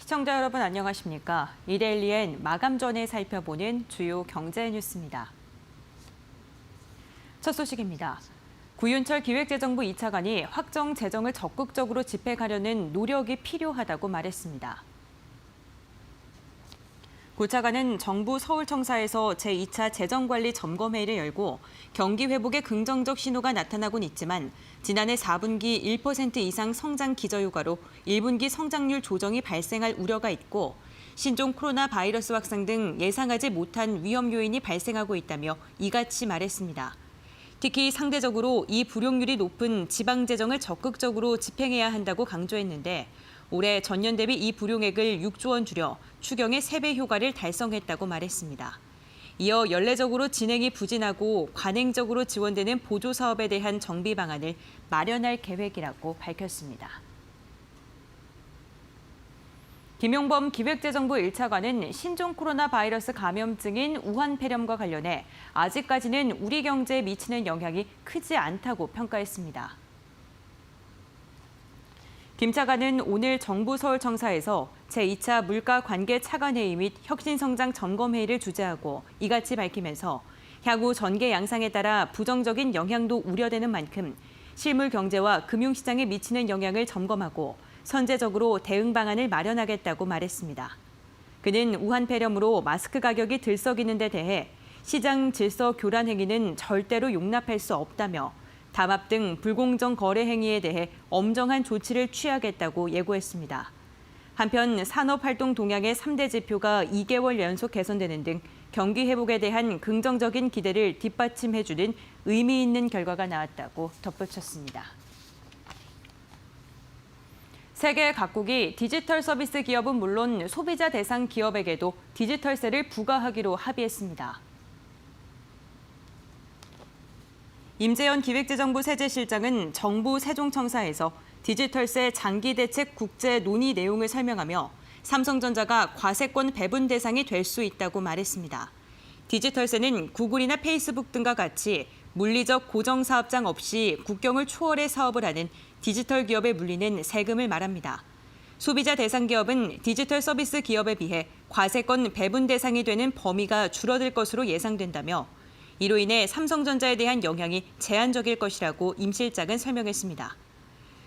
시청자 여러분 안녕하십니까? 이데일리엔 마감 전에 살펴보는 주요 경제 뉴스입니다. 첫 소식입니다. 구윤철 기획재정부 2차관이 확정 재정을 적극적으로 집행하려는 노력이 필요하다고 말했습니다. 구 차관은 정부 서울청사에서 제2차 재정관리 점검회의를 열고 경기 회복에 긍정적 신호가 나타나곤 있지만 지난해 4분기 1% 이상 성장 기저효과로 1분기 성장률 조정이 발생할 우려가 있고 신종 코로나 바이러스 확산 등 예상하지 못한 위험 요인이 발생하고 있다며 이같이 말했습니다. 특히 상대적으로 이 불용률이 높은 지방재정을 적극적으로 집행해야 한다고 강조했는데 올해 전년 대비 이 불용액을 6조 원 줄여 추경의 3배 효과를 달성했다고 말했습니다. 이어 연례적으로 진행이 부진하고 관행적으로 지원되는 보조 사업에 대한 정비 방안을 마련할 계획이라고 밝혔습니다. 김용범 기획재정부 1차관은 신종 코로나 바이러스 감염증인 우한 폐렴과 관련해 아직까지는 우리 경제에 미치는 영향이 크지 않다고 평가했습니다. 김 차관은 오늘 정부 서울청사에서 제2차 물가관계차관회의 및 혁신성장 점검회의를 주재하고 이같이 밝히면서 향후 전개 양상에 따라 부정적인 영향도 우려되는 만큼 실물 경제와 금융시장에 미치는 영향을 점검하고 선제적으로 대응 방안을 마련하겠다고 말했습니다. 그는 우한 폐렴으로 마스크 가격이 들썩이는 데 대해 시장 질서 교란 행위는 절대로 용납할 수 없다며 담합 등 불공정 거래 행위에 대해 엄정한 조치를 취하겠다고 예고했습니다. 한편 산업활동 동향의 3대 지표가 2개월 연속 개선되는 등 경기 회복에 대한 긍정적인 기대를 뒷받침해주는 의미 있는 결과가 나왔다고 덧붙였습니다. 세계 각국이 디지털 서비스 기업은 물론 소비자 대상 기업에게도 디지털세를 부과하기로 합의했습니다. 임재현 기획재정부 세제실장은 정부 세종청사에서 디지털세 장기 대책 국제 논의 내용을 설명하며 삼성전자가 과세권 배분 대상이 될 수 있다고 말했습니다. 디지털세는 구글이나 페이스북 등과 같이 물리적 고정사업장 없이 국경을 초월해 사업을 하는 디지털 기업에 물리는 세금을 말합니다. 소비자 대상 기업은 디지털 서비스 기업에 비해 과세권 배분 대상이 되는 범위가 줄어들 것으로 예상된다며 이로 인해 삼성전자에 대한 영향이 제한적일 것이라고 임 실장은 설명했습니다.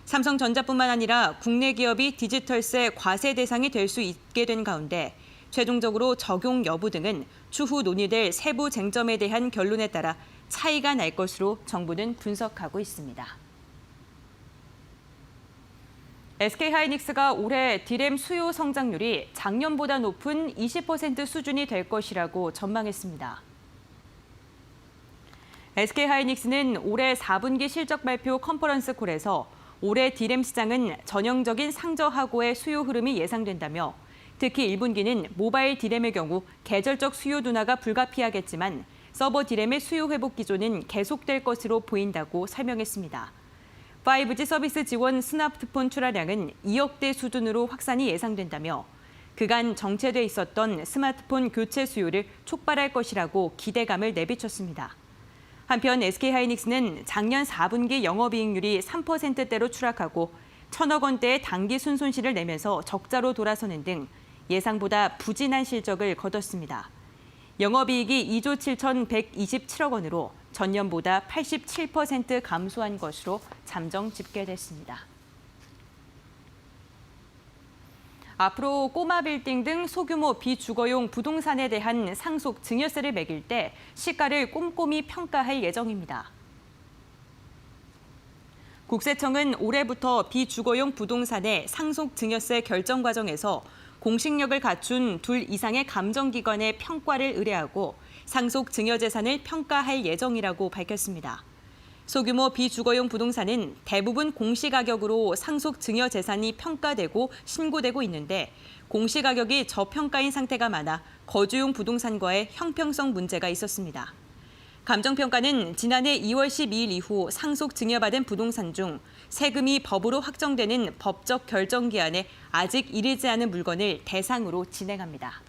삼성전자뿐만 아니라 국내 기업이 디지털세 과세 대상이 될 수 있게 된 가운데 최종적으로 적용 여부 등은 추후 논의될 세부 쟁점에 대한 결론에 따라 차이가 날 것으로 정부는 분석하고 있습니다. SK하이닉스가 올해 디램 수요 성장률이 작년보다 높은 20% 수준이 될 것이라고 전망했습니다. SK하이닉스는 올해 4분기 실적 발표 컨퍼런스 콜에서 올해 디램 시장은 전형적인 상저하고의 수요 흐름이 예상된다며 특히 1분기는 모바일 디램의 경우 계절적 수요 둔화가 불가피하겠지만 서버 디램의 수요 회복 기조는 계속될 것으로 보인다고 설명했습니다. 5G 서비스 지원 스마트폰 출하량은 2억 대 수준으로 확산이 예상된다며 그간 정체돼 있었던 스마트폰 교체 수요를 촉발할 것이라고 기대감을 내비쳤습니다. 한편 SK하이닉스는 작년 4분기 영업이익률이 3%대로 추락하고 1,000억 원대의 당기 순손실을 내면서 적자로 돌아서는 등 예상보다 부진한 실적을 거뒀습니다. 영업이익이 2조 7,127억 원으로 전년보다 87% 감소한 것으로 잠정 집계됐습니다. 앞으로 꼬마 빌딩 등 소규모 비주거용 부동산에 대한 상속 증여세를 매길 때 시가를 꼼꼼히 평가할 예정입니다. 국세청은 올해부터 비주거용 부동산의 상속 증여세 결정 과정에서 공식력을 갖춘 둘 이상의 감정기관의 평가를 의뢰하고 상속 증여재산을 평가할 예정이라고 밝혔습니다. 소규모 비주거용 부동산은 대부분 공시가격으로 상속 증여재산이 평가되고 신고되고 있는데 공시가격이 저평가인 상태가 많아 거주용 부동산과의 형평성 문제가 있었습니다. 감정평가는 지난해 2월 12일 이후 상속 증여받은 부동산 중 세금이 법으로 확정되는 법적 결정기한에 아직 이르지 않은 물건을 대상으로 진행합니다.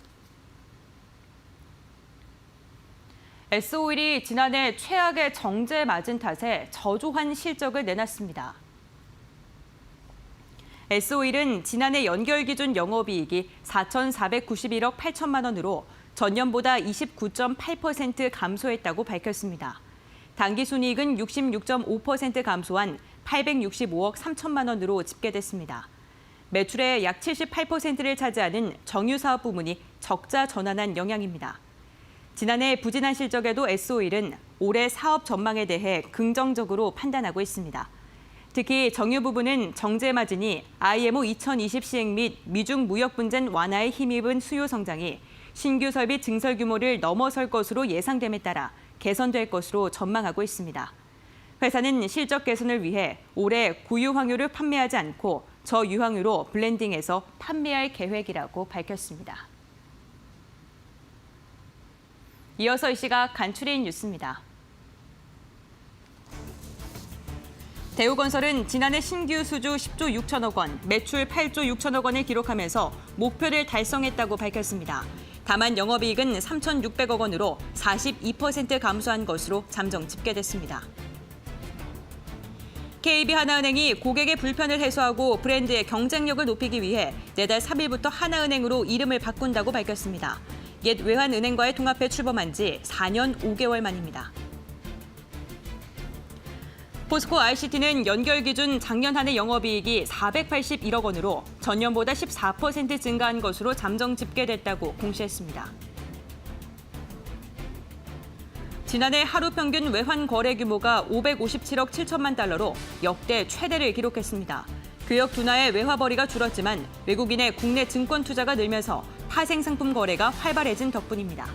S-오일이 지난해 최악의 정제에 맞은 탓에 저조한 실적을 내놨습니다. S-오일은 지난해 연결 기준 영업이익이 4,491억 8천만 원으로 전년보다 29.8% 감소했다고 밝혔습니다. 당기순이익은 66.5% 감소한 865억 3천만 원으로 집계됐습니다. 매출의 약 78%를 차지하는 정유사업 부문이 적자 전환한 영향입니다. 지난해 부진한 실적에도 S-오일은 올해 사업 전망에 대해 긍정적으로 판단하고 있습니다. 특히 정유 부분은 정제 마진이 IMO 2020 시행 및 미중 무역 분쟁 완화에 힘입은 수요 성장이 신규 설비 증설 규모를 넘어설 것으로 예상됨에 따라 개선될 것으로 전망하고 있습니다. 회사는 실적 개선을 위해 올해 고유황유를 판매하지 않고 저유황유로 블렌딩해서 판매할 계획이라고 밝혔습니다. 이어서 이 시각 간추린 뉴스입니다. 대우건설은 지난해 신규 수주 10조 6천억 원, 매출 8조 6천억 원을 기록하면서 목표를 달성했다고 밝혔습니다. 다만 영업이익은 3,600억 원으로 42% 감소한 것으로 잠정 집계됐습니다. KB하나은행이 고객의 불편을 해소하고 브랜드의 경쟁력을 높이기 위해 내달 3일부터 하나은행으로 이름을 바꾼다고 밝혔습니다. 옛 외환은행과의 통합에 출범한 지 4년 5개월 만입니다. 포스코 ICT는 연결 기준 작년 한 해 영업이익이 481억 원으로 전년보다 14% 증가한 것으로 잠정 집계됐다고 공시했습니다. 지난해 하루 평균 외환 거래 규모가 557억 7천만 달러로 역대 최대를 기록했습니다. 교역 둔화에 외화 벌이가 줄었지만 외국인의 국내 증권 투자가 늘면서 파생 상품 거래가 활발해진 덕분입니다.